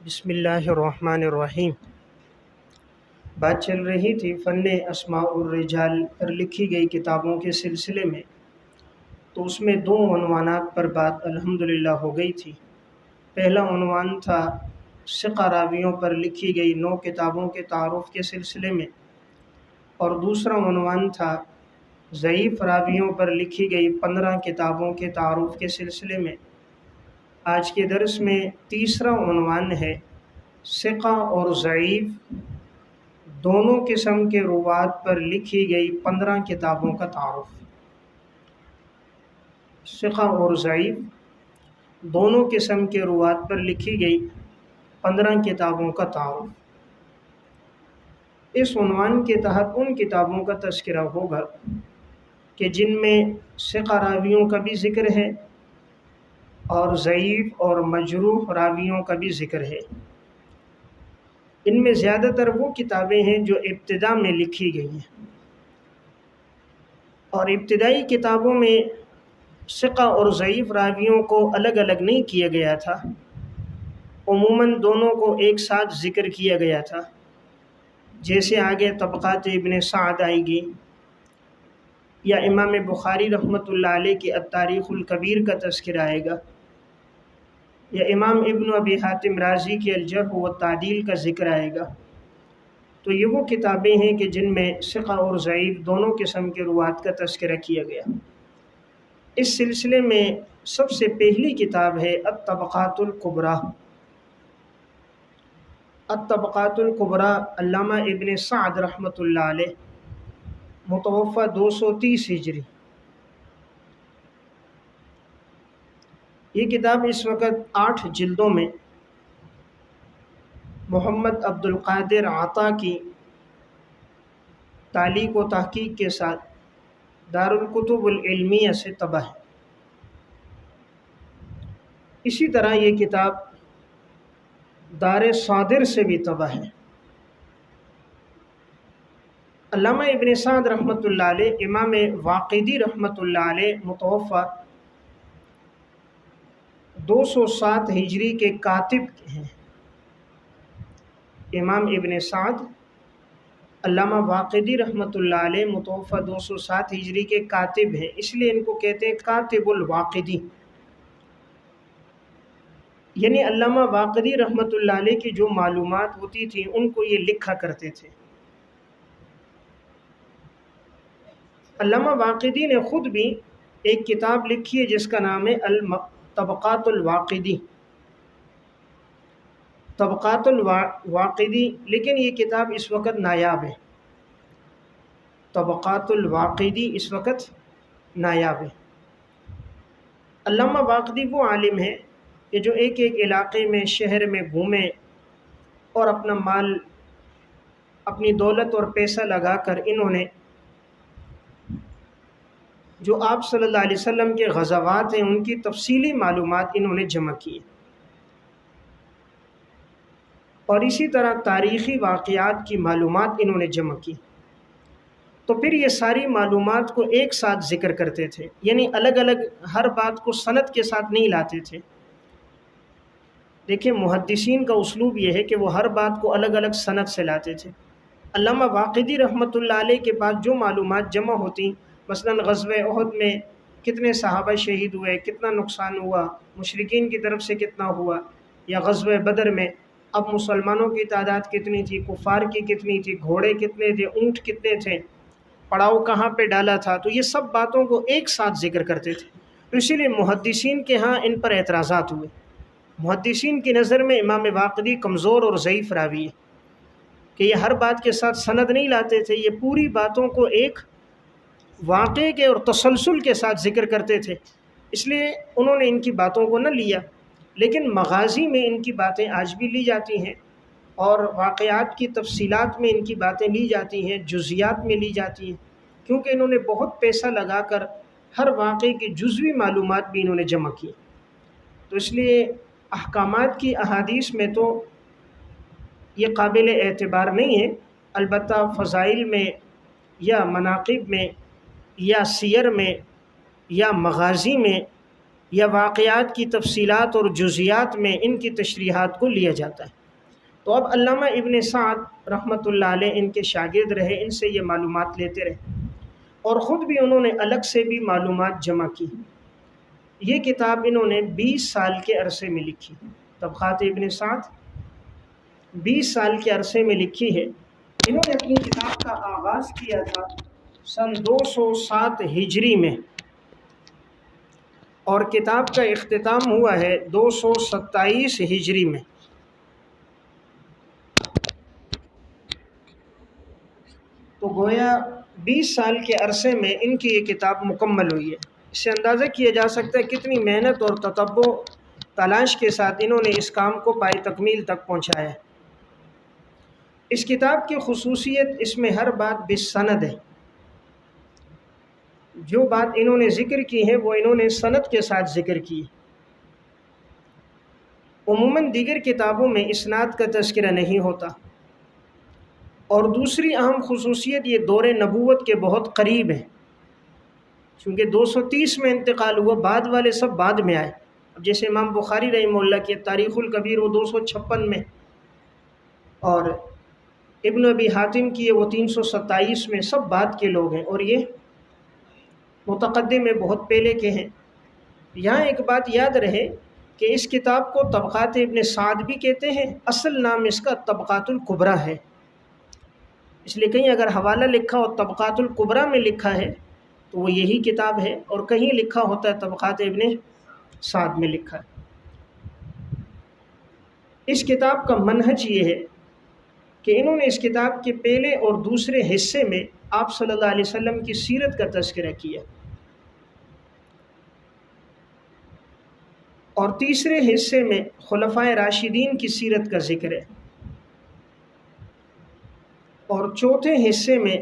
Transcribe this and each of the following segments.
بسم اللہ الرحمن الرحیم۔ بات چل رہی تھی فن اسماء الرجال پر لکھی گئی کتابوں کے سلسلے میں، تو اس میں دو عنوانات پر بات الحمدللہ ہو گئی تھی۔ پہلا عنوان تھا ثقہ راویوں پر لکھی گئی 9 کتابوں کے تعارف کے سلسلے میں، اور دوسرا عنوان تھا ضعیف راویوں پر لکھی گئی 15 کتابوں کے تعارف کے سلسلے میں۔ آج کے درس میں تیسرا عنوان ہے ثقہ اور ضعیف دونوں قسم کے روات پر لکھی گئی 15 کتابوں کا تعارف۔ ثقہ اور ضعیف دونوں قسم کے روات پر لکھی گئی 15 کتابوں کا تعارف۔ اس عنوان کے تحت ان کتابوں کا تذکرہ ہوگا کہ جن میں ثقہ راویوں کا بھی ذکر ہے اور ضعیف اور مجروح راویوں کا بھی ذکر ہے۔ ان میں زیادہ تر وہ کتابیں ہیں جو ابتدا میں لکھی گئی ہیں، اور ابتدائی کتابوں میں ثقہ اور ضعیف راویوں کو الگ الگ نہیں کیا گیا تھا، عموماً دونوں کو ایک ساتھ ذکر کیا گیا تھا۔ جیسے آگے طبقات ابن سعد آئے گی، یا امام بخاری رحمۃ اللہ علیہ کی التاریخ الکبیر کا تذکرہ آئے گا، یا امام ابن ابی حاتم رازی کی الجرح والتعدیل کا ذکر آئے گا۔ تو یہ وہ کتابیں ہیں کہ جن میں ثقہ اور ضعیف دونوں قسم کے روات کا تذکرہ کیا گیا۔ اس سلسلے میں سب سے پہلی کتاب ہے الطبقات الکبریٰ۔ الطبقات الکبریٰ علامہ ابن سعد رحمۃ اللہ علیہ، متوفی 230 ہجری۔ یہ کتاب اس وقت 8 جلدوں میں محمد عبد القادر عطا کی تعلیق و تحقیق کے ساتھ دارالکتب العلمیہ سے طبع ہے۔ اسی طرح یہ کتاب دار صادر سے بھی طبع ہے۔ علامہ ابن سعد رحمۃ اللہ علیہ امام واقدی رحمۃ اللہ علیہ متوفی 207 ہجری کے کاتب ہیں۔ امام ابن سعد علامہ واقدی رحمۃ اللہ علیہ متوفی 207 ہجری کے کاتب ہیں، اس لیے ان کو کہتے ہیں کاتب الواقدی، یعنی علامہ واقدی رحمۃ اللہ علیہ کی جو معلومات ہوتی تھیں ان کو یہ لکھا کرتے تھے۔ علامہ واقدی نے خود بھی ایک کتاب لکھی ہے جس کا نام ہے طبقات الواقدی، طبقات الواقدی، لیکن یہ کتاب اس وقت نایاب ہے۔ طبقات الواقدی اس وقت نایاب ہے۔ علامہ واقدی وہ عالم ہے کہ جو ایک ایک علاقے میں، شہر میں گھومے اور اپنا مال، اپنی دولت اور پیسہ لگا کر انہوں نے جو آپ صلی اللہ علیہ وسلم کے غزوات ہیں ان کی تفصیلی معلومات انہوں نے جمع کی، اور اسی طرح تاریخی واقعات کی معلومات انہوں نے جمع کی۔ تو پھر یہ ساری معلومات کو ایک ساتھ ذکر کرتے تھے، یعنی الگ الگ ہر بات کو سند کے ساتھ نہیں لاتے تھے۔ دیکھیں محدثین کا اسلوب یہ ہے کہ وہ ہر بات کو الگ الگ سند سے لاتے تھے۔ علامہ واقدی رحمۃ اللہ علیہ کے پاس جو معلومات جمع ہوتی، مثلا غزوہ احد میں کتنے صحابہ شہید ہوئے، کتنا نقصان ہوا، مشرکین کی طرف سے کتنا ہوا، یا غزوہ بدر میں اب مسلمانوں کی تعداد کتنی تھی، کفار کی کتنی تھی، گھوڑے کتنے تھے، اونٹ کتنے تھے، پڑاؤ کہاں پہ ڈالا تھا، تو یہ سب باتوں کو ایک ساتھ ذکر کرتے تھے۔ تو اسی لیے محدثین کے ہاں ان پر اعتراضات ہوئے۔ محدثین کی نظر میں امام واقدی کمزور اور ضعیف راوی ہے کہ یہ ہر بات کے ساتھ سند نہیں لاتے تھے، یہ پوری باتوں کو ایک واقعے کے اور تسلسل کے ساتھ ذکر کرتے تھے، اس لیے انہوں نے ان کی باتوں کو نہ لیا۔ لیکن مغازی میں ان کی باتیں آج بھی لی جاتی ہیں، اور واقعات کی تفصیلات میں ان کی باتیں لی جاتی ہیں، جزیات میں لی جاتی ہیں، کیونکہ انہوں نے بہت پیسہ لگا کر ہر واقعے کی جزوی معلومات بھی انہوں نے جمع کی۔ تو اس لیے احکامات کی احادیث میں تو یہ قابل اعتبار نہیں ہے، البتہ فضائل میں یا مناقب میں یا سیر میں یا مغازی میں یا واقعات کی تفصیلات اور جزیات میں ان کی تشریحات کو لیا جاتا ہے۔ تو اب علامہ ابن سعد رحمۃ اللہ علیہ ان کے شاگرد رہے، ان سے یہ معلومات لیتے رہے اور خود بھی انہوں نے الگ سے بھی معلومات جمع کی۔ یہ کتاب انہوں نے 20 سال کے عرصے میں لکھی، طبقات ابن سعد 20 سال کے عرصے میں لکھی ہے۔ انہوں نے اپنی کتاب کا آغاز کیا تھا سن 207 ہجری میں، اور کتاب کا اختتام ہوا ہے 227 ہجری میں۔ تو گویا 20 سال کے عرصے میں ان کی یہ کتاب مکمل ہوئی ہے۔ اس سے اندازہ کیا جا سکتا ہے کتنی محنت اور تتبع تلاش کے ساتھ انہوں نے اس کام کو پائے تکمیل تک پہنچایا ہے۔ اس کتاب کی خصوصیت اس میں ہر بات بالسند ہے۔ جو بات انہوں نے ذکر کی ہے وہ انہوں نے سند کے ساتھ ذکر کی۔ عموماً دیگر کتابوں میں اسناد کا تذکرہ نہیں ہوتا، اور دوسری اہم خصوصیت یہ دور نبوت کے بہت قریب ہے، چونکہ 230 میں انتقال ہوا، بعد والے سب بعد میں آئے۔ اب جیسے امام بخاری رحمہ اللہ کی تاریخ الکبیر وہ 256 میں، اور ابن ابی حاتم کی وہ 327 میں، سب بعد کے لوگ ہیں، اور یہ متقدم میں بہت پہلے کے ہیں۔ یہاں ایک بات یاد رہے کہ اس کتاب کو طبقات ابن سعد بھی کہتے ہیں، اصل نام اس کا طبقات الکبریٰ ہے، اس لیے کہیں اگر حوالہ لکھا ہو طبقات الکبریٰ میں لکھا ہے تو وہ یہی کتاب ہے، اور کہیں لکھا ہوتا ہے طبقات ابن سعد میں لکھا ہے۔ اس کتاب کا منہج یہ ہے کہ انہوں نے اس کتاب کے پہلے اور دوسرے حصے میں آپ صلی اللہ علیہ وسلم کی سیرت کا تذکرہ کیا، اور تیسرے حصے میں خلفائے راشدین کی سیرت کا ذکر ہے، اور چوتھے حصے میں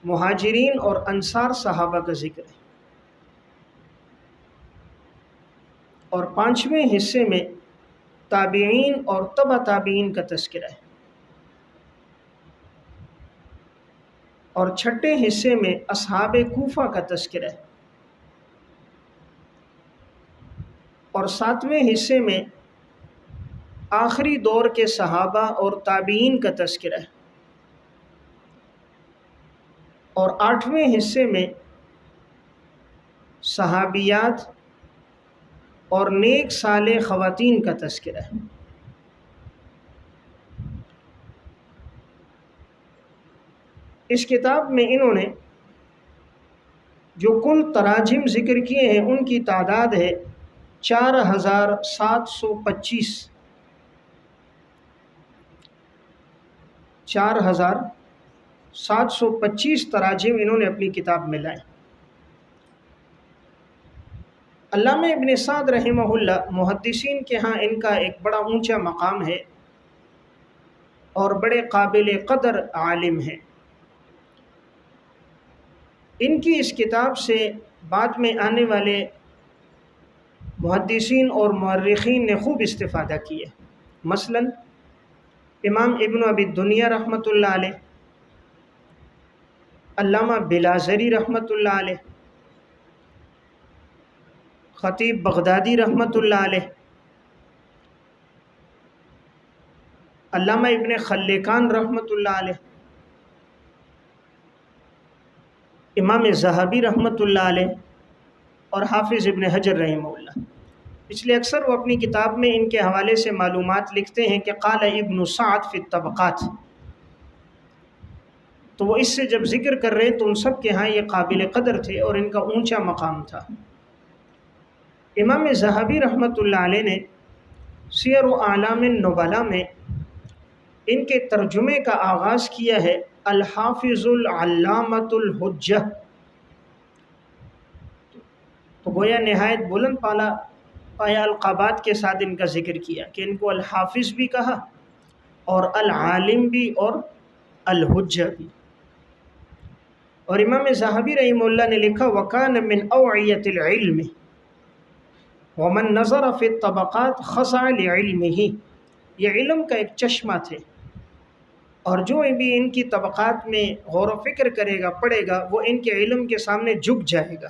مہاجرین اور انصار صحابہ کا ذکر ہے، اور پانچویں حصے میں تابعین اور تبع تابعین کا تذکرہ ہے، اور چھٹے حصے میں اصحاب کوفہ کا تذکرہ ہے، اور ساتویں حصے میں آخری دور کے صحابہ اور تابعین کا تذکرہ ہے، اور آٹھویں حصے میں صحابیات اور نیک صالح خواتین کا تذکرہ ہے۔ اس کتاب میں انہوں نے جو کل تراجم ذکر کیے ہیں ان کی تعداد ہے 4725 4725 تراجم انہوں نے اپنی کتاب میں لائے۔ علامہ ابن سعد رحمہ اللہ محدثین کے ہاں ان کا ایک بڑا اونچا مقام ہے، اور بڑے قابل قدر عالم ہیں۔ ان کی اس کتاب سے بعد میں آنے والے محدثین اور مورخین نے خوب استفادہ کیا، مثلا امام ابن ابی الدنیا رحمۃ اللہ علیہ، علامہ بلازری رحمۃ اللہ علیہ، خطیب بغدادی رحمۃ اللہ علیہ، علامہ ابن خلکان رحمۃ اللہ علیہ، امام ذہبی رحمۃ اللہ علیہ، اور حافظ ابن حجر رحمہ اللہ۔ اس لیے اکثر وہ اپنی کتاب میں ان کے حوالے سے معلومات لکھتے ہیں کہ قال ابن سعد فی الطبقات، تو وہ اس سے جب ذکر کر رہے ہیں تو ان سب کے ہاں یہ قابل قدر تھے اور ان کا اونچا مقام تھا۔ امام ذہبی رحمۃ اللہ علیہ نے سیر و اعلام النبلاء میں ان کے ترجمے کا آغاز کیا ہے الحافظ العلامۃ الحجہ، تو گویا نہایت بلند پایا القابات کے ساتھ ان کا ذکر کیا کہ ان کو الحافظ بھی کہا، اور العالم بھی، اور الحجہ بھی۔ اور امام ذہبی رحمہ اللہ نے لکھا وَكَانَ مِنْ أَوْعِيَةِ الْعِلْمِ وَمَنْ نَظَرَ فِي الطَّبَقَاتِ خَضَعَ لِعِلْمِهِ، یہ علم کا ایک چشمہ تھے، اور جو بھی ان کی طبقات میں غور و فکر کرے گا، پڑھے گا، وہ ان کے علم کے سامنے جھک جائے گا۔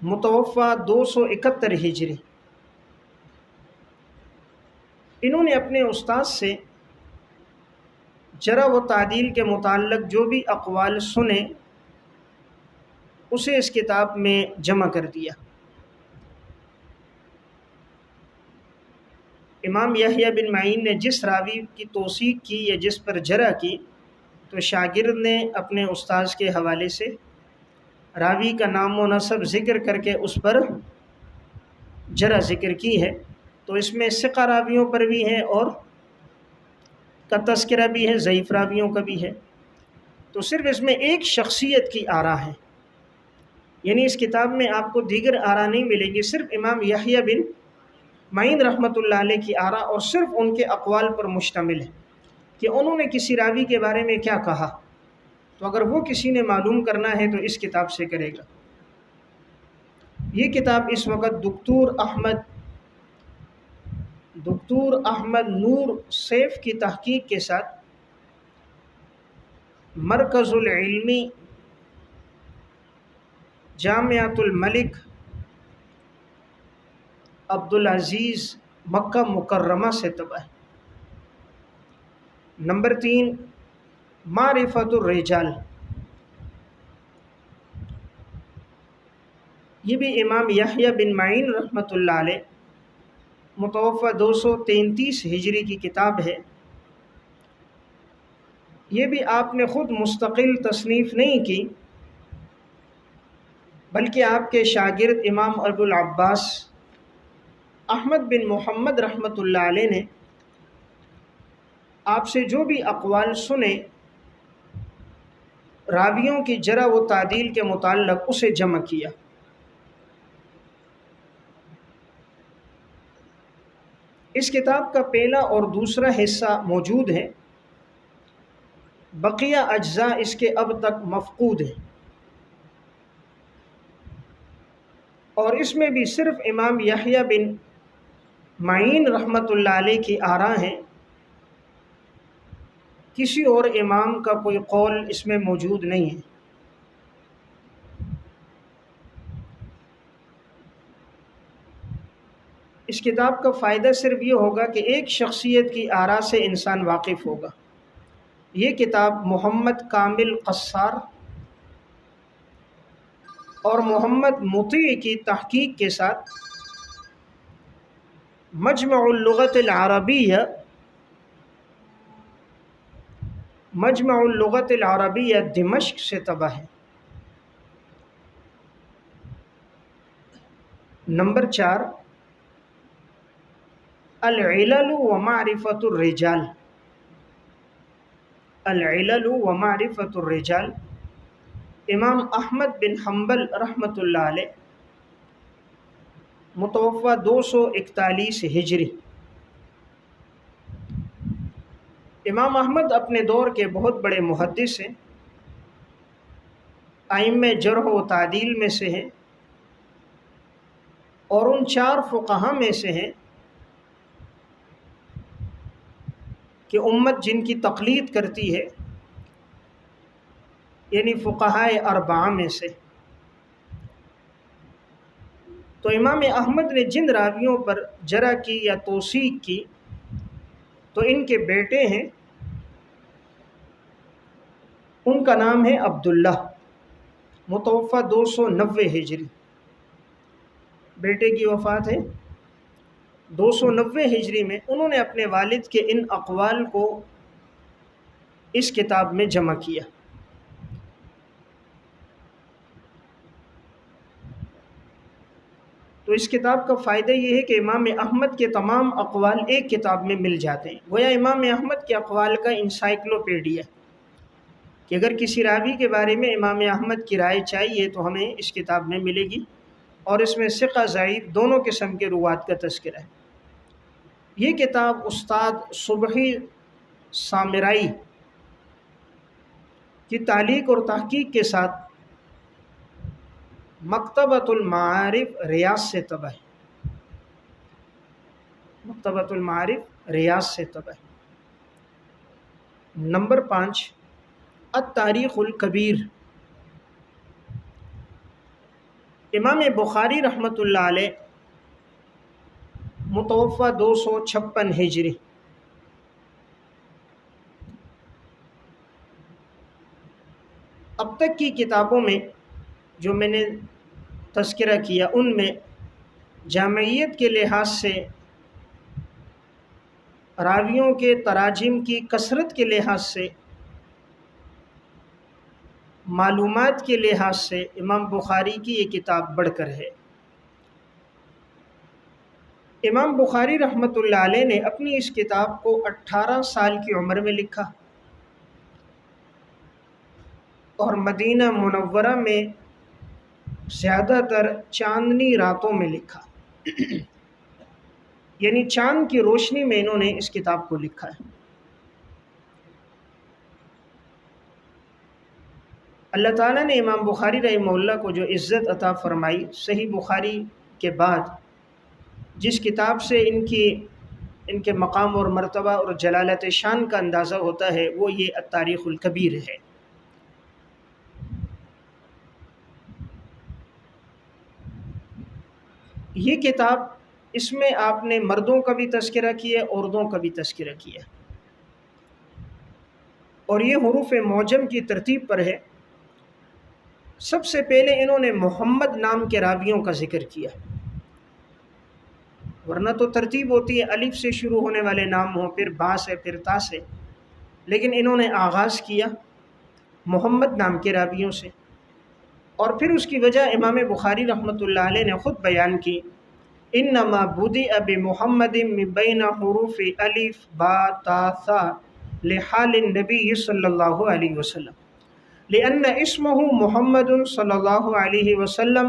متوفہ 271 ہجری۔ انہوں نے اپنے استاد سے جرح و تعدیل کے متعلق جو بھی اقوال سنے اسے اس کتاب میں جمع کر دیا۔ امام یحییٰ بن معین نے جس راوی کی توثیق کی یا جس پر جرح کی تو شاگرد نے اپنے استاذ کے حوالے سے راوی کا نام و نسب ذکر کر کے اس پر جرح ذکر کی ہے، تو اس میں ثقہ راویوں پر بھی ہے اور کا تذکرہ بھی ہے، ضعیف راویوں کا بھی ہے۔ تو صرف اس میں ایک شخصیت کی آراء ہے، یعنی اس کتاب میں آپ کو دیگر آراء نہیں ملیں گی، صرف امام یحییٰ بن معین رحمۃ اللہ علیہ کی آراء اور صرف ان کے اقوال پر مشتمل ہے کہ انہوں نے کسی راوی کے بارے میں کیا کہا۔ تو اگر وہ کسی نے معلوم کرنا ہے تو اس کتاب سے کرے گا۔ یہ کتاب اس وقت دکتور احمد نور سیف کی تحقیق کے ساتھ مرکز العلمی جامعۃ الملک عبدالعزیز مکہ مکرمہ سے طبع ہے۔ نمبر 3 معرفت الرجال، یہ بھی امام یحییٰ بن معین رحمۃ اللہ علیہ متوفہ 233 ہجری کی کتاب ہے۔ یہ بھی آپ نے خود مستقل تصنیف نہیں کی بلکہ آپ کے شاگرد امام ابو العباس احمد بن محمد رحمۃ اللہ علیہ نے آپ سے جو بھی اقوال سنے راویوں کی جرح و تعدیل کے متعلق اسے جمع کیا۔ اس کتاب کا پہلا اور دوسرا حصہ موجود ہے، بقیہ اجزاء اس کے اب تک مفقود ہیں، اور اس میں بھی صرف امام یحییٰ بن معین رحمۃ اللہ علیہ کی آراء ہیں، کسی اور امام کا کوئی قول اس میں موجود نہیں ہے۔ اس کتاب کا فائدہ صرف یہ ہوگا کہ ایک شخصیت کی آراء سے انسان واقف ہوگا۔ یہ کتاب محمد کامل قصار اور محمد مطیع کی تحقیق کے ساتھ مجمع اللغت العربیہ دمشق سے طبع ہے۔ نمبر 4 العلل و معرفت الرجال، العلل و معرفت الرجال، امام احمد بن حنبل رحمۃ اللہ علیہ متوفہ 241 ہجری۔ امام احمد اپنے دور کے بہت بڑے محدث ہیں، ائمہ جرح و تعدیل میں سے ہیں، اور ان 4 فقہا میں سے ہیں کہ امت جن کی تقلید کرتی ہے، یعنی فقہائے 4 میں سے۔ تو امام احمد نے جن راویوں پر جرح کی یا توثیق کی تو ان کے بیٹے ہیں، ان کا نام ہے عبداللہ، متوفہ 290 ہجری، بیٹے کی وفات ہے 290 ہجری میں۔ انہوں نے اپنے والد کے ان اقوال کو اس کتاب میں جمع کیا۔ تو اس کتاب کا فائدہ یہ ہے کہ امام احمد کے تمام اقوال ایک کتاب میں مل جاتے ہیں، گویا امام احمد کے اقوال کا انسائکلوپیڈیا، کہ اگر کسی راوی کے بارے میں امام احمد کی رائے چاہیے تو ہمیں اس کتاب میں ملے گی، اور اس میں ثقہ ضعیف دونوں قسم کے روات کا تذکرہ ہے۔ یہ کتاب استاد صبحی سامرائی کی تعلیق اور تحقیق کے ساتھ مکتبۃ المعارف ریاض سے طبع ہے، مکتبۃ المعارف ریاض سے طبع ہے۔ نمبر 5 التاریخ الکبیر، امام بخاری رحمۃ اللہ علیہ متوفہ 256 ہجری، اب تک کی کتابوں میں جو میں نے تذکرہ کیا ان میں جامعیت کے لحاظ سے، راویوں کے تراجم کی کثرت کے لحاظ سے، معلومات کے لحاظ سے امام بخاری کی یہ کتاب بڑھ کر ہے۔ امام بخاری رحمۃ اللہ علیہ نے اپنی اس کتاب کو 18 سال کی عمر میں لکھا اور مدینہ منورہ میں زیادہ تر چاندنی راتوں میں لکھا، یعنی چاند کی روشنی میں انہوں نے اس کتاب کو لکھا ہے۔ اللہ تعالیٰ نے امام بخاری رحمہ اللہ کو جو عزت عطا فرمائی، صحیح بخاری کے بعد جس کتاب سے ان کے مقام اور مرتبہ اور جلالت شان کا اندازہ ہوتا ہے وہ یہ التاریخ الکبیر ہے۔ یہ کتاب، اس میں آپ نے مردوں کا بھی تذکرہ کیا، عورتوں کا بھی تذکرہ کیا، اور یہ حروف معجم کی ترتیب پر ہے۔ سب سے پہلے انہوں نے محمد نام کے راویوں کا ذکر کیا، ورنہ تو ترتیب ہوتی ہے الف سے شروع ہونے والے نام ہوں، پھر با سے، پھر تا سے، لیکن انہوں نے آغاز کیا محمد نام کے راویوں سے، اور پھر اس کی وجہ امام بخاری رحمۃ اللہ علیہ نے خود بیان کی، انما بدئ بمحمد من بین حروف الف با تا ثا لحال النبی صلی اللہ علیہ وسلم لأن اسمه محمد صلی اللہ علیہ وسلم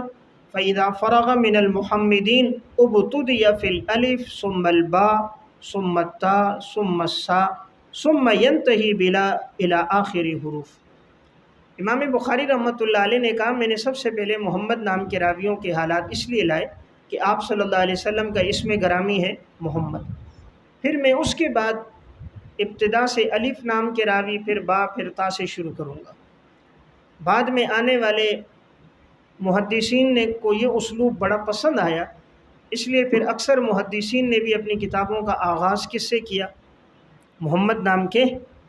فإذا فرغ من المحمدین ابتدئ في الالف ثم الباء ثم التاء ثم الساء ثم ينتهي بلا الى آخر حروف۔ امام بخاری رحمۃ اللہ علیہ نے کہا، میں نے سب سے پہلے محمد نام کے راویوں کے حالات اس لیے لائے کہ آپ صلی اللہ علیہ وسلم کا اسم گرامی ہے محمد، پھر میں اس کے بعد ابتدا سے الف نام کے راوی، پھر با، پھر تا سے شروع کروں گا۔ بعد میں آنے والے محدثین نے کو یہ اسلوب بڑا پسند آیا، اس لیے پھر اکثر محدثین نے بھی اپنی کتابوں کا آغاز کس سے کیا؟ محمد نام کے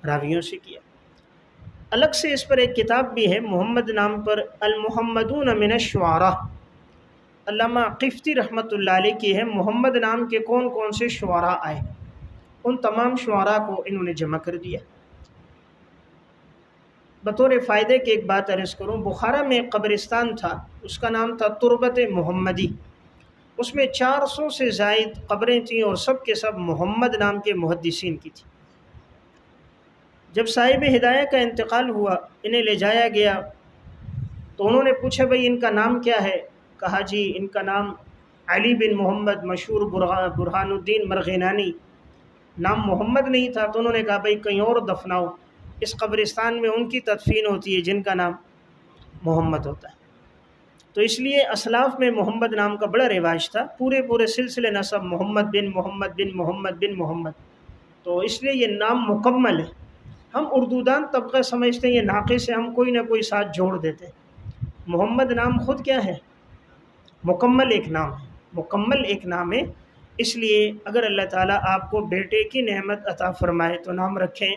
راویوں سے کیا۔ الگ سے اس پر ایک کتاب بھی ہے محمد نام پر، المحمدون من الشعراء، علامہ قفطی رحمۃ اللہ علیہ کی ہے، محمد نام کے کون کون سے شعراء آئے، ان تمام شعراء کو انہوں نے جمع کر دیا۔ بطور فائدے کی ایک بات عرض کروں، بخارا میں ایک قبرستان تھا، اس کا نام تھا تربت محمدی، اس میں 400 سے زائد قبریں تھیں اور سب کے سب محمد نام کے محدثین کی تھی۔ جب صاحب ہدایہ کا انتقال ہوا، انہیں لے جایا گیا تو انہوں نے پوچھا بھئی ان کا نام کیا ہے؟ کہا جی ان کا نام علی بن محمد مشہور برہان الدین مرغینانی، نام محمد نہیں تھا، تو انہوں نے کہا بھئی کہیں اور دفناؤ، اس قبرستان میں ان کی تدفین ہوتی ہے جن کا نام محمد ہوتا ہے۔ تو اس لیے اسلاف میں محمد نام کا بڑا رواج تھا، پورے سلسلے نسب محمد بن محمد بن محمد بن محمد، تو اس لیے یہ نام مکمل ہے۔ ہم اردودان طبقہ سمجھتے ہیں یہ ناقص ہے، ہم کوئی نہ کوئی ساتھ جوڑ دیتے ہیں۔ محمد نام خود کیا ہے؟ مکمل ایک نام ہے، مکمل ایک نام ہے۔ اس لیے اگر اللہ تعالیٰ آپ کو بیٹے کی نعمت عطا فرمائے تو نام رکھیں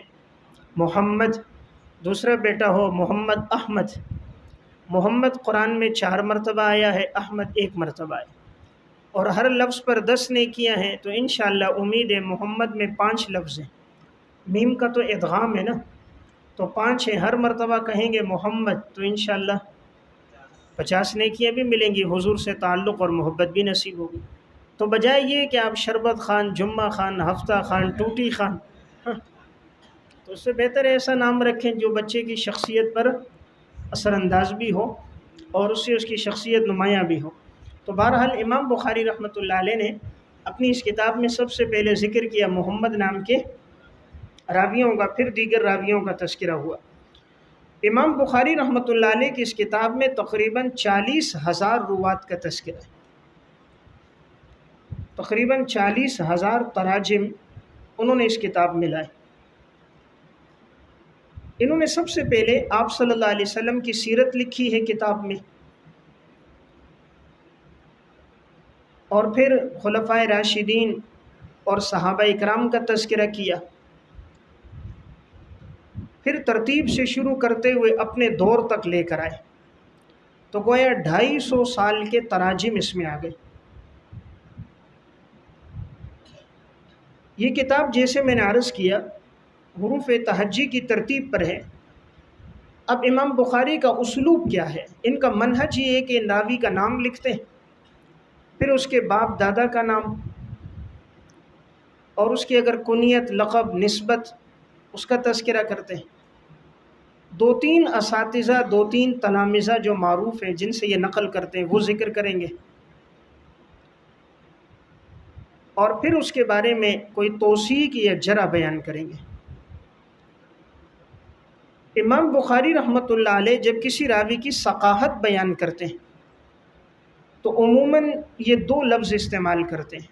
محمد، دوسرا بیٹا ہو محمد احمد۔ محمد قرآن میں 4 مرتبہ آیا ہے، احمد 1 مرتبہ آیا، اور ہر لفظ پر 10 نیکیاں ہیں، تو انشاءاللہ امید ہے محمد میں 5 لفظ ہیں، میم کا تو ادغام ہے نا، تو 5 ہیں، ہر مرتبہ کہیں گے محمد تو انشاءاللہ 50 نیکیاں بھی ملیں گی، حضور سے تعلق اور محبت بھی نصیب ہوگی۔ تو بجائے یہ کہ آپ شربت خان، جمعہ خان، ہفتہ خان، ٹوٹی خان، تو اس سے بہتر ایسا نام رکھیں جو بچے کی شخصیت پر اثر انداز بھی ہو اور اس سے اس کی شخصیت نمایاں بھی ہو۔ تو بہرحال امام بخاری رحمۃ اللہ علیہ نے اپنی اس کتاب میں سب سے پہلے ذکر کیا محمد نام کے راویوں کا، پھر دیگر راویوں کا تذکرہ ہوا۔ امام بخاری رحمۃ اللہ علیہ کی اس کتاب میں تقریباً 40,000 روات کا تذکرہ ہے، تقریباً 40,000 تراجم انہوں نے اس کتاب میں لائے۔ انہوں نے سب سے پہلے آپ صلی اللہ علیہ وسلم کی سیرت لکھی ہے کتاب میں، اور پھر خلفائے راشدین اور صحابہ اکرام کا تذکرہ کیا، پھر ترتیب سے شروع کرتے ہوئے اپنے دور تک لے کر آئے، تو گویا 250 سال کے تراجم اس میں آ گئے۔ یہ کتاب جیسے میں نے عرض کیا حروف تہجی کی ترتیب پر ہے۔ اب امام بخاری کا اسلوب کیا ہے؟ ان کا منہج یہ ہے کہ راوی کا نام لکھتے ہیں، پھر اس کے باپ دادا کا نام، اور اس کی اگر کنیت، لقب، نسبت، اس کا تذکرہ کرتے ہیں۔ 2-3 اساتذہ، 2-3 تلامذہ جو معروف ہیں جن سے یہ نقل کرتے ہیں وہ ذکر کریں گے، اور پھر اس کے بارے میں کوئی توثیق یا جرح بیان کریں گے۔ امام بخاری رحمۃ اللہ علیہ جب کسی راوی کی ثقاہت بیان کرتے ہیں تو عموماً یہ 2 لفظ استعمال کرتے ہیں،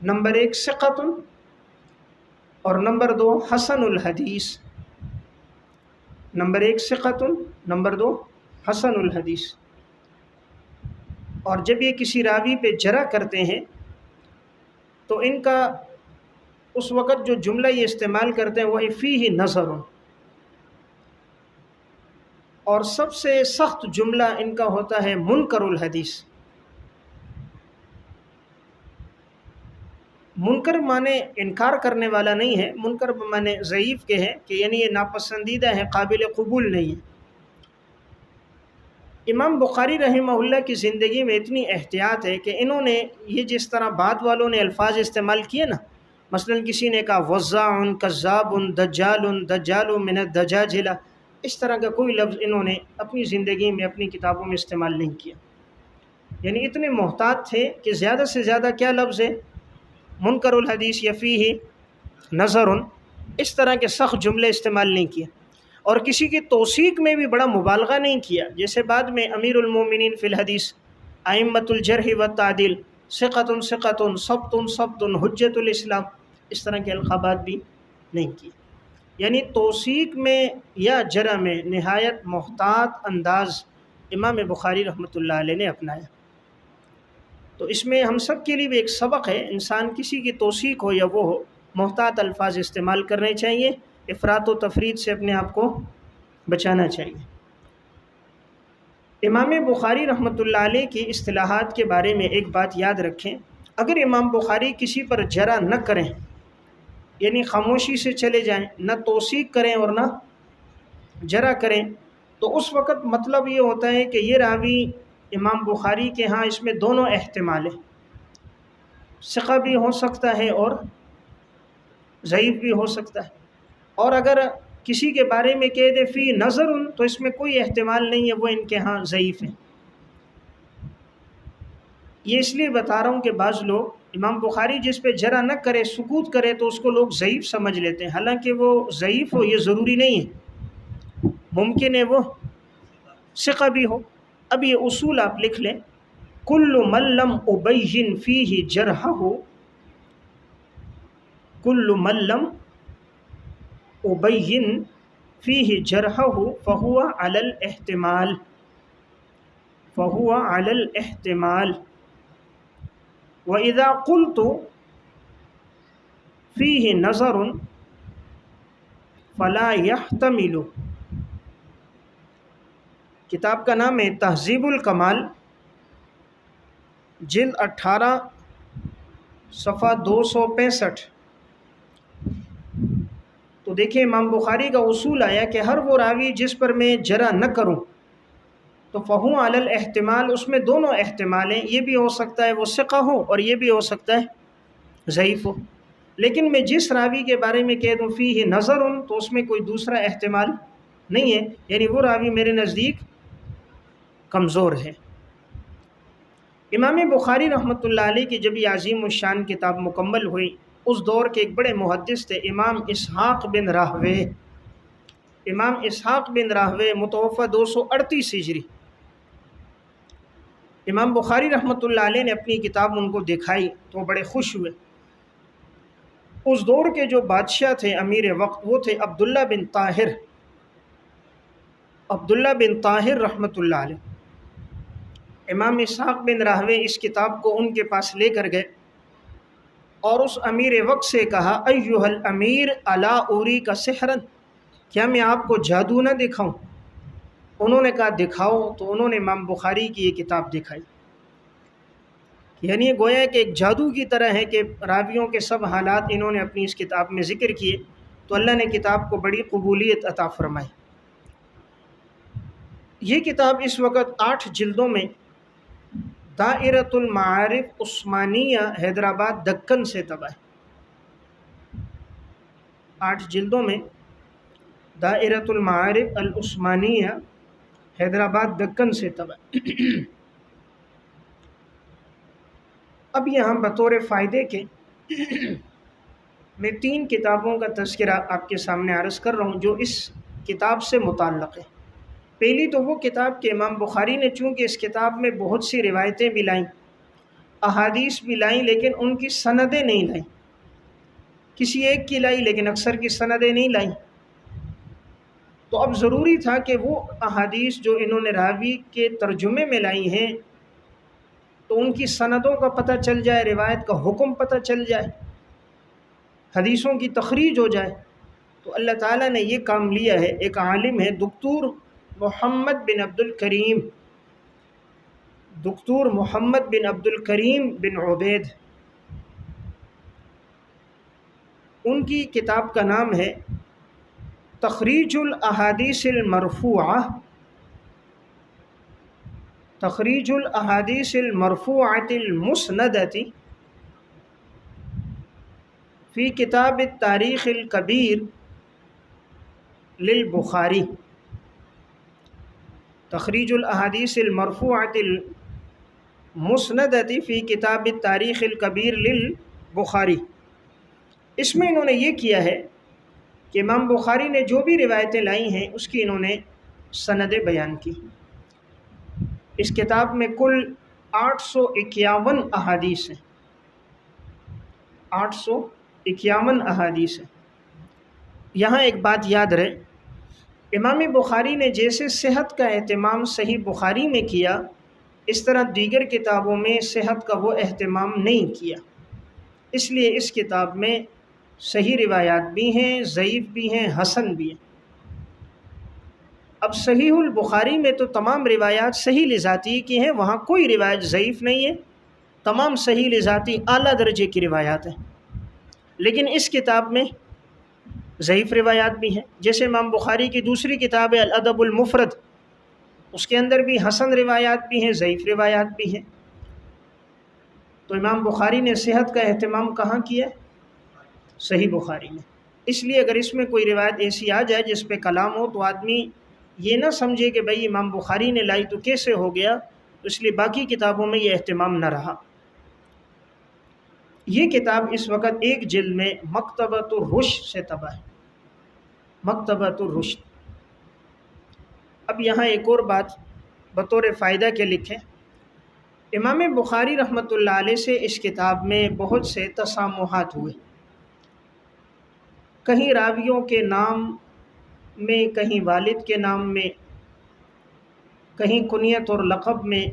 نمبر 1 ثقۃ اور نمبر 2 حسن الحدیث۔ نمبر 1 ثقۃ، نمبر 2 حسن الحدیث۔ اور جب یہ کسی راوی پہ جرح کرتے ہیں تو ان کا اس وقت جو جملہ یہ استعمال کرتے ہیں وہی فیہ نظر، اور سب سے سخت جملہ ان کا ہوتا ہے منکر الحدیث۔ منکر معنی انکار کرنے والا نہیں ہے، منکر معنی ضعیف کے ہے کہ یعنی یہ ناپسندیدہ ہے، قابل قبول نہیں ہے۔ امام بخاری رحمہ اللہ کی زندگی میں اتنی احتیاط ہے کہ انہوں نے یہ جس طرح بعد والوں نے الفاظ استعمال کیے نا، مثلا کسی نے کہا وضاع، کذاب، دجال، دجال من الدجاجلہ، اس طرح کا کوئی لفظ انہوں نے اپنی زندگی میں اپنی کتابوں میں استعمال نہیں کیا۔ یعنی اتنے محتاط تھے کہ زیادہ سے زیادہ کیا لفظ ہے، منکر الحدیث یا فیہ نظر، اس طرح کے سخت جملے استعمال نہیں کیے، اور کسی کی توثیق میں بھی بڑا مبالغہ نہیں کیا، جیسے بعد میں امیر المومنین فی الحدیث، ائمۃ الجرح والتعدیل، ثقۃ ثقۃ، ثبت ثبت، حجۃ الاسلام، اس طرح کے القابات بھی نہیں کیے۔ یعنی توثیق میں یا جرح میں نہایت محتاط انداز امام بخاری رحمۃ اللہ علیہ نے اپنایا۔ تو اس میں ہم سب کے لیے بھی ایک سبق ہے، انسان کسی کی توثیق ہو یا وہ ہو، محتاط الفاظ استعمال کرنے چاہیے، افراط و تفرید سے اپنے آپ کو بچانا چاہیے۔ امام بخاری رحمۃ اللہ علیہ کی اصطلاحات کے بارے میں ایک بات یاد رکھیں، اگر امام بخاری کسی پر جرح نہ کریں، یعنی خاموشی سے چلے جائیں، نہ توثیق کریں اور نہ جرح کریں، تو اس وقت مطلب یہ ہوتا ہے کہ یہ راوی امام بخاری کے ہاں اس میں دونوں احتمال ہیں، ثقہ بھی ہو سکتا ہے اور ضعیف بھی ہو سکتا ہے، اور اگر کسی کے بارے میں کہہ دے فی نظر تو اس میں کوئی احتمال نہیں ہے وہ ان کے ہاں ضعیف ہیں۔ یہ اس لیے بتا رہا ہوں کہ بعض لوگ امام بخاری جس پہ جرح نہ کرے، سکوت کرے، تو اس کو لوگ ضعیف سمجھ لیتے ہیں، حالانکہ وہ ضعیف ہو یہ ضروری نہیں ہے، ممکن ہے وہ ثقہ بھی ہو۔ اب یہ اصول آپ لکھ لیں، کل من لم ابین فیہ جرحہ، کل من لم ابین فیہ جرحہ فہو علی الاحتمال، فہو علی الاحتمال، وَإِذَا قُلْتُ فِيهِ نَظَرٌ فَلَا يَحْتَمِلُ۔ کتاب کا نام ہے تہذیب الکمال، جلد 18، صفحہ 265۔ تو دیکھیں امام بخاری کا اصول آیا کہ ہر وہ راوی جس پر میں جرح نہ کروں تو فہو علی الاحتمال، اس میں دونوں احتمال ہیں، یہ بھی ہو سکتا ہے وہ ثقہ ہو اور یہ بھی ہو سکتا ہے ضعیف ہو، لیکن میں جس راوی کے بارے میں کہہ دوں فیہ نظر تو اس میں کوئی دوسرا احتمال نہیں ہے، یعنی وہ راوی میرے نزدیک کمزور ہے۔ امام بخاری رحمۃ اللہ علیہ کی جب یہ عظیم الشان کتاب مکمل ہوئی، اس دور کے ایک بڑے محدث تھے امام اسحاق بن راہوے۔ امام اسحاق بن راہوے متوفی 238 ہجری۔ امام بخاری رحمۃ اللہ علیہ نے اپنی کتاب ان کو دکھائی تو وہ بڑے خوش ہوئے۔ اس دور کے جو بادشاہ تھے امیر وقت وہ تھے عبداللہ بن طاہر، عبداللہ بن طاہر رحمۃ اللہ علیہ۔ امام اسحاق بن راہوے اس کتاب کو ان کے پاس لے کر گئے اور اس امیر وقت سے کہا ایھا الامیر الا اوری کا سحرن، کیا میں آپ کو جادو نہ دکھاؤں؟ انہوں نے کہا دکھاؤ، تو انہوں نے امام بخاری کی یہ کتاب دکھائی۔ یعنی گویا کہ ایک جادو کی طرح ہے کہ راویوں کے سب حالات انہوں نے اپنی اس کتاب میں ذکر کیے، تو اللہ نے کتاب کو بڑی قبولیت عطا فرمائی۔ یہ کتاب اس وقت 8 جلدوں میں دائرۃ المعارف عثمانیہ حیدرآباد دکن سے طبع ہے۔ 8 جلدوں میں دائرۃ المعارف العثمانیہ حیدرآباد دکن سے طبع ہے۔ اب یہاں بطور فائدے کے میں 3 کتابوں کا تذکرہ آپ کے سامنے عرض کر رہا ہوں جو اس کتاب سے متعلق ہے۔ پہلی تو وہ کتاب کہ امام بخاری نے چونکہ اس کتاب میں بہت سی روایتیں بھی لائیں، احادیث بھی لائیں، لیکن ان کی سندیں نہیں لائیں۔ کسی ایک کی لائی لیکن اکثر کی سندیں نہیں لائیں۔ تو اب ضروری تھا کہ وہ احادیث جو انہوں نے راوی کے ترجمے میں لائی ہیں تو ان کی سندوں کا پتہ چل جائے، روایت کا حکم پتہ چل جائے، حدیثوں کی تخریج ہو جائے۔ تو اللہ تعالیٰ نے یہ کام لیا ہے۔ ایک عالم ہے دکتور محمد بن عبد الکریم، دکتور محمد بن عبد الکریم بن عبید، ان کی کتاب کا نام ہے تخریج الاحادیث المرفوعہ، تخریج الاحادیث المرفوعۃ المسندۃ فی کتاب التاریخ الکبیر للبخاری، تخریج الاحادیث المرفوعۃ المسندۃ فی کتاب التاریخ الکبیر للبخاری۔ اس میں انہوں نے یہ کیا ہے کہ امام بخاری نے جو بھی روایتیں لائی ہیں اس کی انہوں نے سندیں بیان کی۔ اس کتاب میں کل 851 احادیث ہیں، 851 احادیث ہیں۔ یہاں ایک بات یاد رہے، امام بخاری نے جیسے صحت کا اہتمام صحیح بخاری میں کیا، اس طرح دیگر کتابوں میں صحت کا وہ اہتمام نہیں کیا۔ اس لیے اس کتاب میں صحیح روایات بھی ہیں، ضعیف بھی ہیں، حسن بھی ہیں۔ اب صحیح البخاری میں تو تمام روایات صحیح لذاتی کی ہیں، وہاں کوئی روایت ضعیف نہیں ہے، تمام صحیح لذاتی اعلیٰ درجے کی روایات ہیں۔ لیکن اس کتاب میں ضعیف روایات بھی ہیں، جیسے امام بخاری کی دوسری کتاب ہے الادب المفرد، اس کے اندر بھی حسن روایات بھی ہیں، ضعیف روایات بھی ہیں۔ تو امام بخاری نے صحت کا اہتمام کہاں کیا؟ صحیح بخاری میں۔ اس لیے اگر اس میں کوئی روایت ایسی آ جائے جس پہ کلام ہو تو آدمی یہ نہ سمجھے کہ بھئی امام بخاری نے لائی تو کیسے ہو گیا، تو اس لیے باقی کتابوں میں یہ اہتمام نہ رہا۔ یہ کتاب اس وقت 1 جلد میں مکتبۃ الرشد سے طبع ہے، مکتبۃ الرشد۔ اب یہاں ایک اور بات بطور فائدہ کے لکھیں، امام بخاری رحمۃ اللہ علیہ سے اس کتاب میں بہت سے تسامحات ہوئے، کہیں راویوں کے نام میں، کہیں والد کے نام میں، کہیں کنیت اور لقب میں،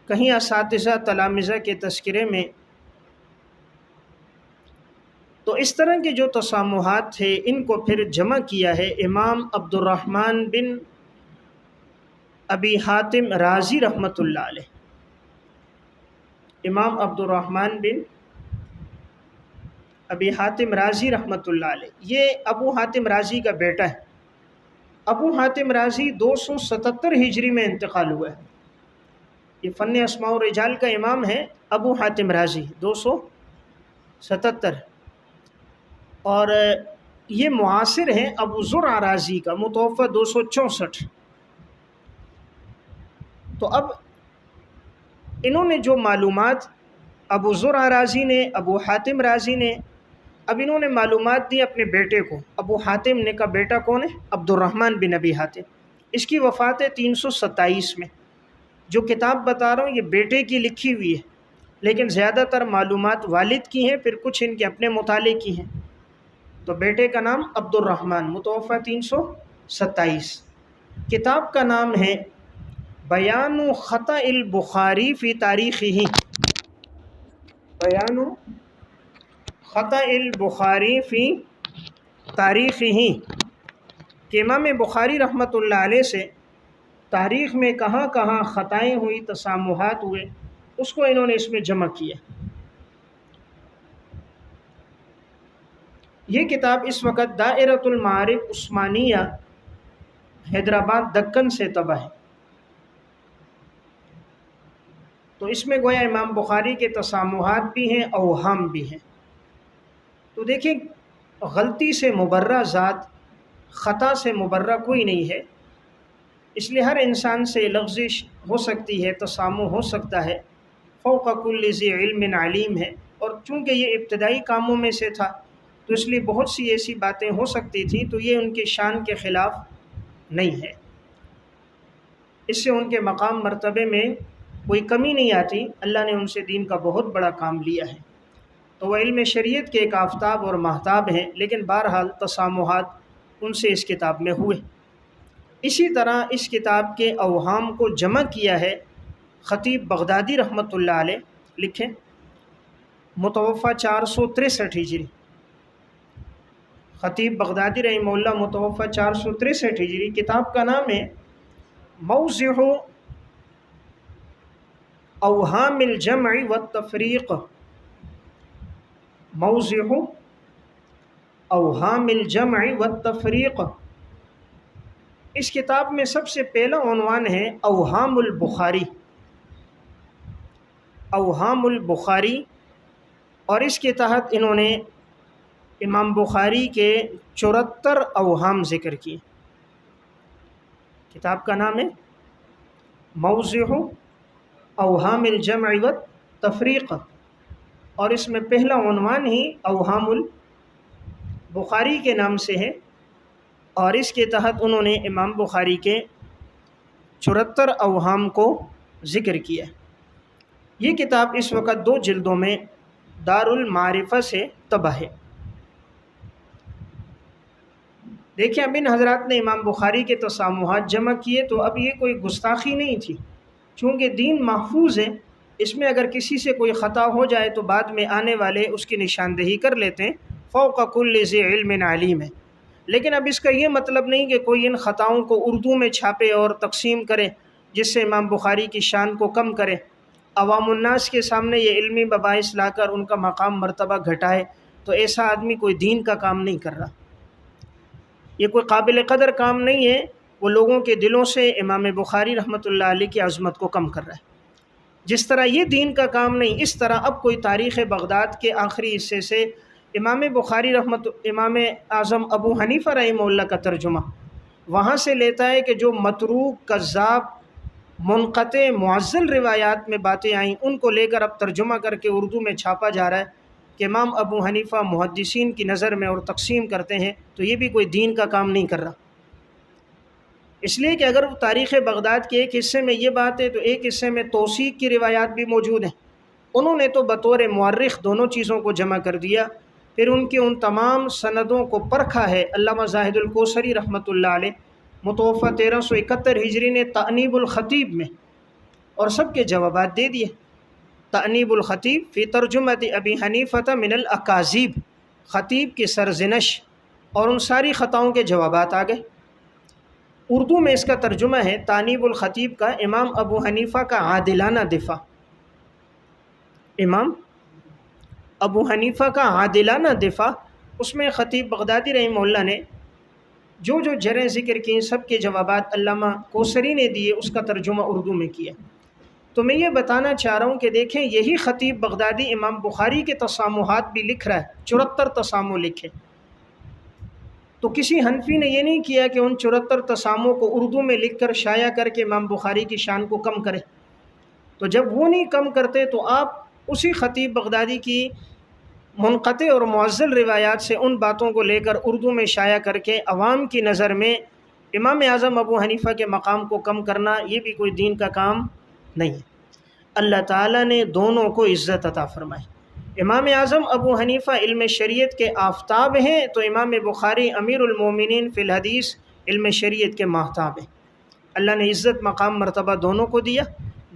کہیں اساتذہ تلامذہ کے تذکرے میں۔ تو اس طرح کے جو تسامحات تھے ان کو پھر جمع کیا ہے امام عبد الرحمن بن ابی حاتم رازی رحمۃ اللہ علیہ۔ امام عبد الرحمن بن ابی حاتم رازی رحمۃ اللہ علیہ، یہ ابو حاتم رازی کا بیٹا ہے۔ ابو حاتم رازی 277 ہجری میں انتقال ہوا ہے۔ یہ فن اسماء و رجال کا امام ہے ابو حاتم رازی، 277، اور یہ معاصر ہیں ابو زرع رازی کا، متوفی 264۔ تو اب انہوں نے جو معلومات ابو زرع رازی نے، ابو حاتم رازی نے، اب انہوں نے معلومات دی اپنے بیٹے کو۔ ابو حاتم نے کا بیٹا کون ہے؟ عبد الرحمن بن ابی حاتم۔ اس کی وفات ہے 327 میں۔ جو کتاب بتا رہا ہوں یہ بیٹے کی لکھی ہوئی ہے، لیکن زیادہ تر معلومات والد کی ہیں، پھر کچھ ان کے اپنے مطالعے کی ہیں۔ تو بیٹے کا نام عبد الرحمن، متوفی 327۔ کتاب کا نام ہے بیان خطأ البخاری فی تاریخہ، بیان خطأ البخاری فی تاریخہ، کہ امام بخاری رحمۃ اللہ علیہ سے تاریخ میں کہاں کہاں خطائیں ہوئی، تسامحات ہوئے، اس کو انہوں نے اس میں جمع کیا۔ یہ کتاب اس وقت دائرۃ المعارف عثمانیہ حیدرآباد دکن سے طبع ہے۔ تو اس میں گویا امام بخاری کے تسامحات بھی ہیں، اوہام بھی ہیں۔ تو دیکھیں، غلطی سے مبرہ ذات، خطا سے مبرہ کوئی نہیں ہے، اس لیے ہر انسان سے لغزش ہو سکتی ہے، تسامح ہو سکتا ہے۔ فوق کل ذی علم علیم ہے، اور چونکہ یہ ابتدائی کاموں میں سے تھا تو اس لیے بہت سی ایسی باتیں ہو سکتی تھیں، تو یہ ان کے شان کے خلاف نہیں ہے، اس سے ان کے مقام مرتبے میں کوئی کمی نہیں آتی۔ اللہ نے ان سے دین کا بہت بڑا کام لیا ہے، تو وہ علم شریعت کے ایک آفتاب اور مہتاب ہیں، لیکن بہرحال تسامحات ان سے اس کتاب میں ہوئے۔ اسی طرح اس کتاب کے اوہام کو جمع کیا ہے خطیب بغدادی رحمۃ اللہ علیہ، لکھیں متوفہ 463 ہجری، خطیب بغدادی رحمہ اللہ متوفہ 463 ہجری۔ کتاب کا نام ہے موضع اوہام الجمع والتفریق، موضع اوہام الجمع والتفریق۔ اس کتاب میں سب سے پہلا عنوان ہے اوہام البخاری، اوہام البخاری، اور اس کے تحت انہوں نے امام بخاری کے 74 اوہام ذکر کیے۔ کتاب کا نام ہے موضع اوہام الجمع والتفریق، اور اس میں پہلا عنوان ہی اوہام البخاری کے نام سے ہے، اور اس کے تحت انہوں نے امام بخاری کے 74 اوہام کو ذکر کیا۔ یہ کتاب اس وقت 2 جلدوں میں دار المعارفہ سے طبع ہے۔ دیکھیں، اب ان حضرات نے امام بخاری کے تسامحات جمع کیے، تو اب یہ کوئی گستاخی نہیں تھی، چونکہ دین محفوظ ہے، اس میں اگر کسی سے کوئی خطا ہو جائے تو بعد میں آنے والے اس کی نشاندہی کر لیتے ہیں۔ فوق کل ذی علم علیم ہے، لیکن اب اس کا یہ مطلب نہیں کہ کوئی ان خطاؤں کو اردو میں چھاپے اور تقسیم کرے، جس سے امام بخاری کی شان کو کم کرے، عوام الناس کے سامنے یہ علمی مباحث لا کر ان کا مقام مرتبہ گھٹائے، تو ایسا آدمی کوئی دین کا کام نہیں کر رہا، یہ کوئی قابل قدر کام نہیں ہے، وہ لوگوں کے دلوں سے امام بخاری رحمۃ اللہ علیہ کی عظمت کو کم کر رہا ہے۔ جس طرح یہ دین کا کام نہیں، اس طرح اب کوئی تاریخ بغداد کے آخری حصے سے امام بخاری امام اعظم ابو حنیفہ رحمہ اللہ کا ترجمہ وہاں سے لیتا ہے کہ جو متروک، کذاب، منقطع، معزل روایات میں باتیں آئیں، ان کو لے کر اب ترجمہ کر کے اردو میں چھاپا جا رہا ہے کہ امام ابو حنیفہ محدثین کی نظر میں اور تقسیم کرتے ہیں، تو یہ بھی کوئی دین کا کام نہیں کر رہا۔ اس لیے کہ اگر تاریخ بغداد کے ایک حصے میں یہ بات ہے تو ایک حصے میں توثیق کی روایات بھی موجود ہیں، انہوں نے تو بطور مورخ دونوں چیزوں کو جمع کر دیا، پھر ان کے ان تمام سندوں کو پرکھا ہے علامہ زاہد الکوثری رحمۃ اللہ علیہ متوفہ 1371 ہجری نے تأنیب الخطیب میں، اور سب کے جوابات دے دیے۔ تأنیب الخطیب فی ترجمۃ ابی حنیفہ من الاکاذیب، خطیب کی سرزنش اور ان ساری خطاؤں کے جوابات آ گئے۔ اردو میں اس کا ترجمہ ہے تأنیب الخطیب کا امام ابو حنیفہ کا عادلانہ دفاع، امام ابو حنیفہ کا عادلانہ دفاع۔ اس میں خطیب بغدادی رحمہ اللہ نے جو جرح ذکر کی، سب کے جوابات علامہ کوثری نے دیے، اس کا ترجمہ اردو میں کیا۔ تو میں یہ بتانا چاہ رہا ہوں کہ دیکھیں، یہی خطیب بغدادی امام بخاری کے تسامحات بھی لکھ رہا ہے، 74 تسامح لکھے۔ تو کسی حنفی نے یہ نہیں کیا کہ ان 74 تسامح کو اردو میں لکھ کر شائع کر کے امام بخاری کی شان کو کم کرے۔ تو جب وہ نہیں کم کرتے تو آپ اسی خطیب بغدادی کی منقطع اور معزل روایات سے ان باتوں کو لے کر اردو میں شائع کر کے عوام کی نظر میں امام اعظم ابو حنیفہ کے مقام کو کم کرنا، یہ بھی کوئی دین کا کام نہیں ہے۔ اللہ تعالیٰ نے دونوں کو عزت عطا فرمائی۔ امام اعظم ابو حنیفہ علم شریعت کے آفتاب ہیں، تو امام بخاری امیر المومنین فی الحدیث علم شریعت کے ماہتاب ہیں۔ اللہ نے عزت مقام مرتبہ دونوں کو دیا،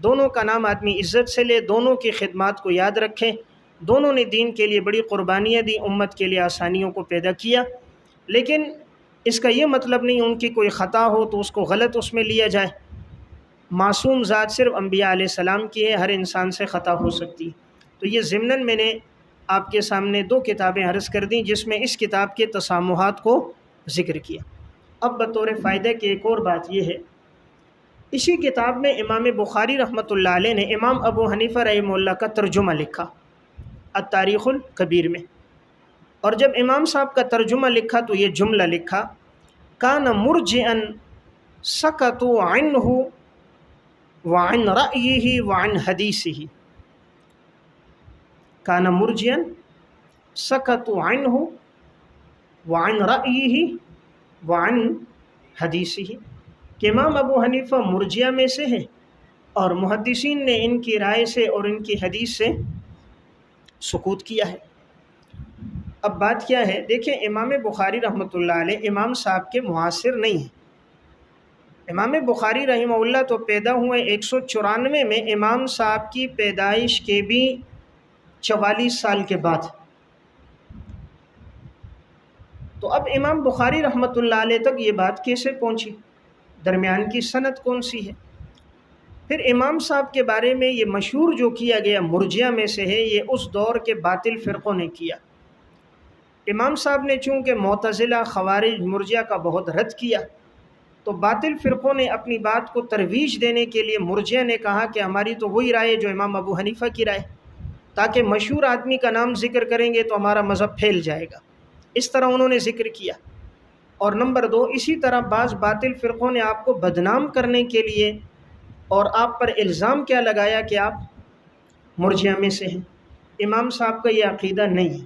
دونوں کا نام آدمی عزت سے لے، دونوں کی خدمات کو یاد رکھیں، دونوں نے دین کے لیے بڑی قربانیاں دی، امت کے لیے آسانیوں کو پیدا کیا، لیکن اس کا یہ مطلب نہیں ان کی کوئی خطا ہو تو اس کو غلط اس میں لیا جائے۔ معصوم ذات صرف انبیاء علیہ السلام کی ہے، ہر انسان سے خطا ہو سکتی۔ تو یہ ضمناً میں نے آپ کے سامنے 2 کتابیں عرض کر دیں جس میں اس کتاب کے تسامحات کو ذکر کیا۔ اب بطور فائدہ کی ایک اور بات یہ ہے، اسی کتاب میں امام بخاری رحمۃ اللہ علیہ نے امام ابو حنیفہ رحمہ اللہ کا ترجمہ لکھا التاریخ الکبیر میں، اور جب امام صاحب کا ترجمہ لکھا تو یہ جملہ لکھا، کان مرجئا سکتوا عنہ وعن رأیہ وعن حدیثہ، کان مرجئا سکتوا عنہ وعن رأیہ وعن حدیثہ، کہ امام ابو حنیفہ مرجیہ میں سے ہیں اور محدثین نے ان کی رائے سے اور ان کی حدیث سے سکوت کیا ہے۔ اب بات کیا ہے، دیکھیں امام بخاری رحمۃ اللہ علیہ امام صاحب کے معاصر نہیں ہیں۔ امام بخاری رحمہ اللہ تو پیدا ہوئے 194 میں، امام صاحب کی پیدائش کے بھی 44 سال کے بعد۔ تو اب امام بخاری رحمۃ اللہ علیہ تک یہ بات کیسے پہنچی، درمیان کی سند کون سی ہے؟ پھر امام صاحب کے بارے میں یہ مشہور جو کیا گیا مرجیہ میں سے ہے، یہ اس دور کے باطل فرقوں نے کیا۔ امام صاحب نے چونکہ معتزلہ، خوارج، مرجیہ کا بہت رد کیا، تو باطل فرقوں نے اپنی بات کو ترویج دینے کے لیے مرجیہ نے کہا کہ ہماری تو وہی رائے جو امام ابو حنیفہ کی رائے، تاکہ مشہور آدمی کا نام ذکر کریں گے تو ہمارا مذہب پھیل جائے گا، اس طرح انہوں نے ذکر کیا۔ اور نمبر 2، اسی طرح بعض باطل فرقوں نے آپ کو بدنام کرنے کے لیے اور آپ پر الزام کیا لگایا کہ آپ مرجیہ میں سے ہیں۔ امام صاحب کا یہ عقیدہ نہیں ہے۔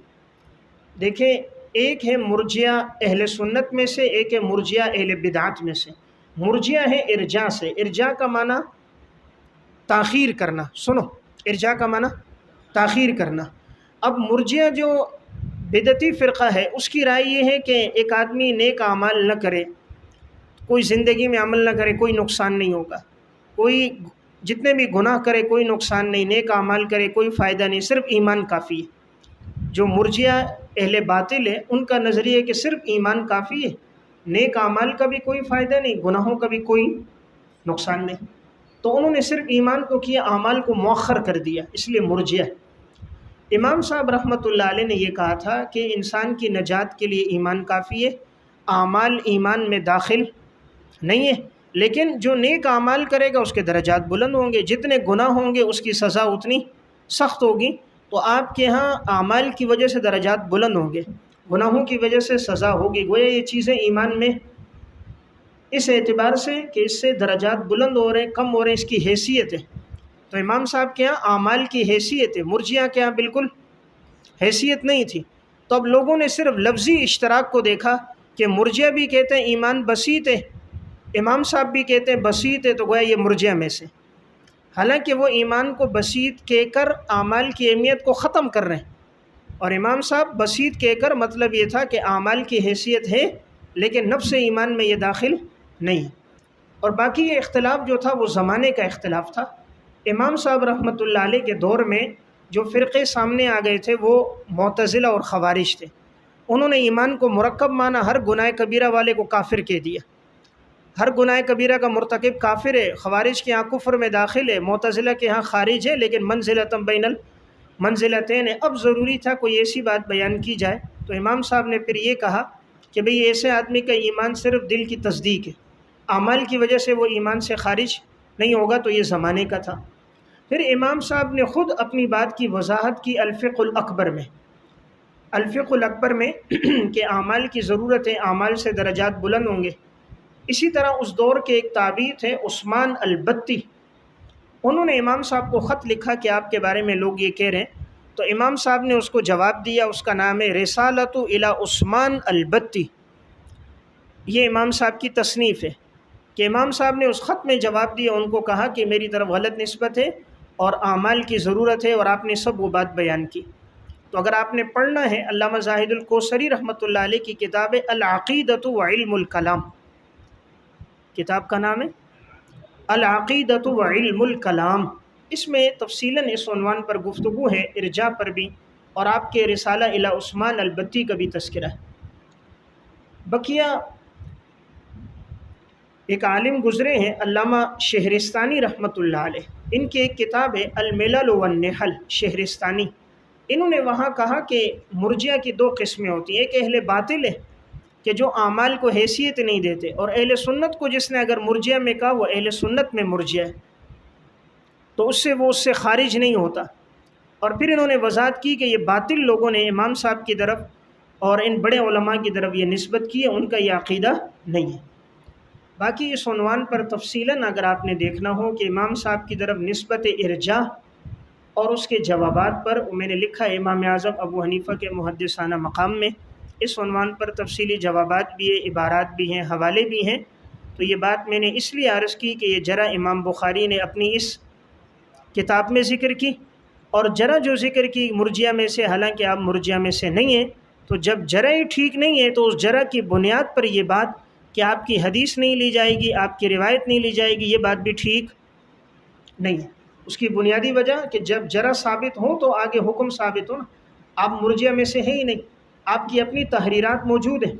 دیکھیں، ایک ہے مرجیہ اہل سنت میں سے، ایک ہے مرجیہ اہل بدعت میں سے۔ مرجیہ ہے ارجاء سے، ارجاء کا معنی تاخیر کرنا، سنو، ارجاء کا معنی تاخیر کرنا۔ اب مرجیہ جو بدعتی فرقہ ہے اس کی رائے یہ ہے کہ ایک آدمی نیک اعمال نہ کرے، کوئی زندگی میں عمل نہ کرے، کوئی نقصان نہیں ہوگا، کوئی جتنے بھی گناہ کرے کوئی نقصان نہیں، نیک اعمال کرے کوئی فائدہ نہیں، صرف ایمان کافی ہے۔ جو مرجیہ اہل باطل ہے ان کا نظریہ ہے کہ صرف ایمان کافی ہے، نیک اعمال کا بھی کوئی فائدہ نہیں، گناہوں کا بھی کوئی نقصان نہیں، تو انہوں نے صرف ایمان کو کیا، اعمال کو مؤخر کر دیا، اس لیے مرجیہ۔ امام صاحب رحمۃ اللہ علیہ نے یہ کہا تھا کہ انسان کی نجات کے لیے ایمان کافی ہے، اعمال ایمان میں داخل نہیں ہے، لیکن جو نیک اعمال کرے گا اس کے درجات بلند ہوں گے، جتنے گناہ ہوں گے اس کی سزا اتنی سخت ہوگی۔ تو آپ کے ہاں اعمال کی وجہ سے درجات بلند ہوں گے، گناہوں کی وجہ سے سزا ہوگی، گویا یہ چیزیں ایمان میں اس اعتبار سے کہ اس سے درجات بلند ہو رہے ہیں، کم ہو رہے ہیں، اس کی حیثیت ہے۔ تو امام صاحب کے ہاں اعمال کی حیثیت ہے، مرجیہ کے ہاں بالکل حیثیت نہیں تھی۔ تو اب لوگوں نے صرف لفظی اشتراک کو دیکھا کہ مرجیہ بھی کہتے ہیں ایمان بسیط ہے، امام صاحب بھی کہتے ہیں بسیط ہے، تو گویا یہ مرجیہ میں سے، حالانکہ وہ ایمان کو بسیط کہہ کر اعمال کی اہمیت کو ختم کر رہے ہیں، اور امام صاحب بسیط کہہ کر مطلب یہ تھا کہ اعمال کی حیثیت ہے لیکن نفس ایمان میں یہ داخل نہیں۔ اور باقی یہ اختلاف جو تھا وہ زمانے کا اختلاف تھا۔ امام صاحب رحمۃ اللہ علیہ کے دور میں جو فرقے سامنے آ گئے تھے وہ معتزلہ اور خوارج تھے۔ انہوں نے ایمان کو مرکب مانا، ہر گناہ کبیرہ والے کو کافر کہہ دیا، ہر گناہ کبیرہ کا مرتکب کافر ہے۔ خوارج کے ہاں کفر میں داخل ہے، معتزلہ کے ہاں خارج ہے، لیکن منزلۃ بین المنزلتین ہے۔ اب ضروری تھا کوئی ایسی بات بیان کی جائے، تو امام صاحب نے پھر یہ کہا کہ بھئی ایسے آدمی کا ایمان صرف دل کی تصدیق ہے، اعمال کی وجہ سے وہ ایمان سے خارج نہیں ہوگا، تو یہ زمانے کا تھا۔ پھر امام صاحب نے خود اپنی بات کی وضاحت کی الفقہ الاکبر میں، الفقہ الاکبر میں کہ اعمال کی ضرورت ہے، اعمال سے درجات بلند ہوں گے۔ اسی طرح اس دور کے ایک تابعی تھے عثمان البتی، انہوں نے امام صاحب کو خط لکھا کہ آپ کے بارے میں لوگ یہ کہہ رہے ہیں، تو امام صاحب نے اس کو جواب دیا، اس کا نام ہے رسالۃ الی عثمان البتی۔ یہ امام صاحب کی تصنیف ہے کہ امام صاحب نے اس خط میں جواب دیا، ان کو کہا کہ میری طرف غلط نسبت ہے اور اعمال کی ضرورت ہے، اور آپ نے سب وہ بات بیان کی۔ تو اگر آپ نے پڑھنا ہے علامہ زاہد الکوثری رحمۃ اللہ علیہ کی کتاب ہے العقیدۃ وعلم الکلام، کتاب کا نام ہے العقیدۃ و علم الکلام، اس میں تفصیلاً اس عنوان پر گفتگو ہے، ارجاء پر بھی، اور آپ کے رسالہ الی عثمان البتی کا بھی تذکرہ ہے۔ بقیہ ایک عالم گزرے ہیں علامہ شہرستانی رحمۃ اللہ علیہ، ان کی ایک کتاب ہے الملل والنحل، شہرستانی، انہوں نے وہاں کہا کہ مرجئہ کی دو قسمیں ہوتی ہیں، ایک اہل باطل ہے کہ جو اعمال کو حیثیت نہیں دیتے، اور اہل سنت کو جس نے اگر مرجئہ میں کہا وہ اہل سنت میں مرجئہ ہے، تو اس سے خارج نہیں ہوتا۔ اور پھر انہوں نے وضاحت کی کہ یہ باطل لوگوں نے امام صاحب کی طرف اور ان بڑے علماء کی طرف یہ نسبت کی ہے، ان کا یہ عقیدہ نہیں ہے۔ باقی اس عنوان پر تفصیلاً اگر آپ نے دیکھنا ہو کہ امام صاحب کی طرف نسبت ارجاء اور اس کے جوابات پر، میں نے لکھا ہے امام اعظم ابو حنیفہ کے محدثانہ مقام میں، اس عنوان پر تفصیلی جوابات بھی ہیں، عبارات بھی ہیں، حوالے بھی ہیں۔ تو یہ بات میں نے اس لیے عرض کی کہ یہ جرح امام بخاری نے اپنی اس کتاب میں ذکر کی، اور جرح جو ذکر کی مرجئہ میں سے، حالانکہ آپ مرجئہ میں سے نہیں ہیں، تو جب جرح ہی ٹھیک نہیں ہے تو اس جرح کی بنیاد پر یہ بات کہ آپ کی حدیث نہیں لی جائے گی، آپ کی روایت نہیں لی جائے گی، یہ بات بھی ٹھیک نہیں ہے۔ اس کی بنیادی وجہ کہ جب جرح ثابت ہو تو آگے حکم ثابت ہو نا۔ آپ مرجئہ میں سے ہیں ہی نہیں، آپ کی اپنی تحریرات موجود ہیں۔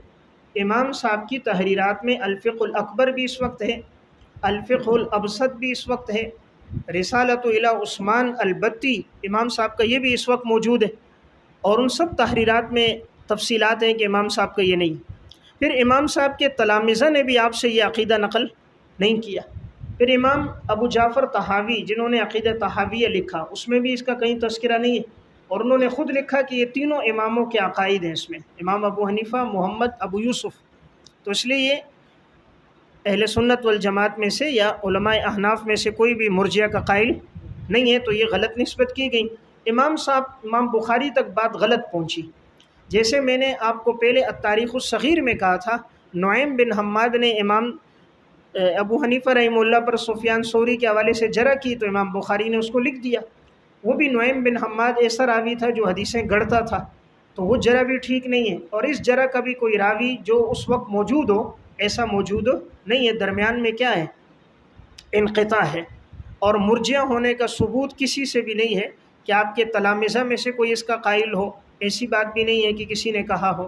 امام صاحب کی تحریرات میں الفقہ الاکبر بھی اس وقت ہے، الفقہ الابسط بھی اس وقت ہے، رسالۃ الی عثمان البتی امام صاحب کا یہ بھی اس وقت موجود ہے، اور ان سب تحریرات میں تفصیلات ہیں کہ امام صاحب کا یہ نہیں۔ پھر امام صاحب کے تلامذہ نے بھی آپ سے یہ عقیدہ نقل نہیں کیا۔ پھر امام ابو جعفر طحاوی جنہوں نے عقیدہ طحاویہ لکھا، اس میں بھی اس کا کہیں تذکرہ نہیں ہے، اور انہوں نے خود لکھا کہ یہ تینوں اماموں کے عقائد ہیں اس میں، امام ابو حنیفہ، محمد، ابو یوسف۔ تو اس لیے یہ اہل سنت والجماعت میں سے یا علماء احناف میں سے کوئی بھی مرجئہ کا قائل نہیں ہے، تو یہ غلط نسبت کی گئی۔ امام صاحب، امام بخاری تک بات غلط پہنچی، جیسے میں نے آپ کو پہلے التاریخ الصغیر میں کہا تھا، نعیم بن حماد نے امام ابو حنیفہ رحمہ اللہ پر سفیان ثوری کے حوالے سے جرح کی، تو امام بخاری نے اس کو لکھ دیا۔ وہ بھی نعیم بن حماد ایسا راوی تھا جو حدیثیں گڑھتا تھا، تو وہ جرح بھی ٹھیک نہیں ہے، اور اس جرح کا بھی کوئی راوی جو اس وقت موجود ہو ایسا موجود نہیں ہے، درمیان میں کیا ہے؟ انقطاع ہے، اور مرجئہ ہونے کا ثبوت کسی سے بھی نہیں ہے کہ آپ کے تلامذہ میں سے کوئی اس کا قائل ہو، ایسی بات بھی نہیں ہے کہ کسی نے کہا ہو،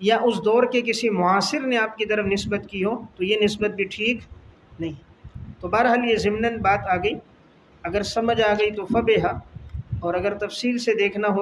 یا اس دور کے کسی معاصر نے آپ کی طرف نسبت کی ہو، تو یہ نسبت بھی ٹھیک نہیں۔ تو بہرحال یہ ضمناً بات آ گئی، اگر سمجھ آ گئی تو فبہا، اور اگر تفصیل سے دیکھنا ہو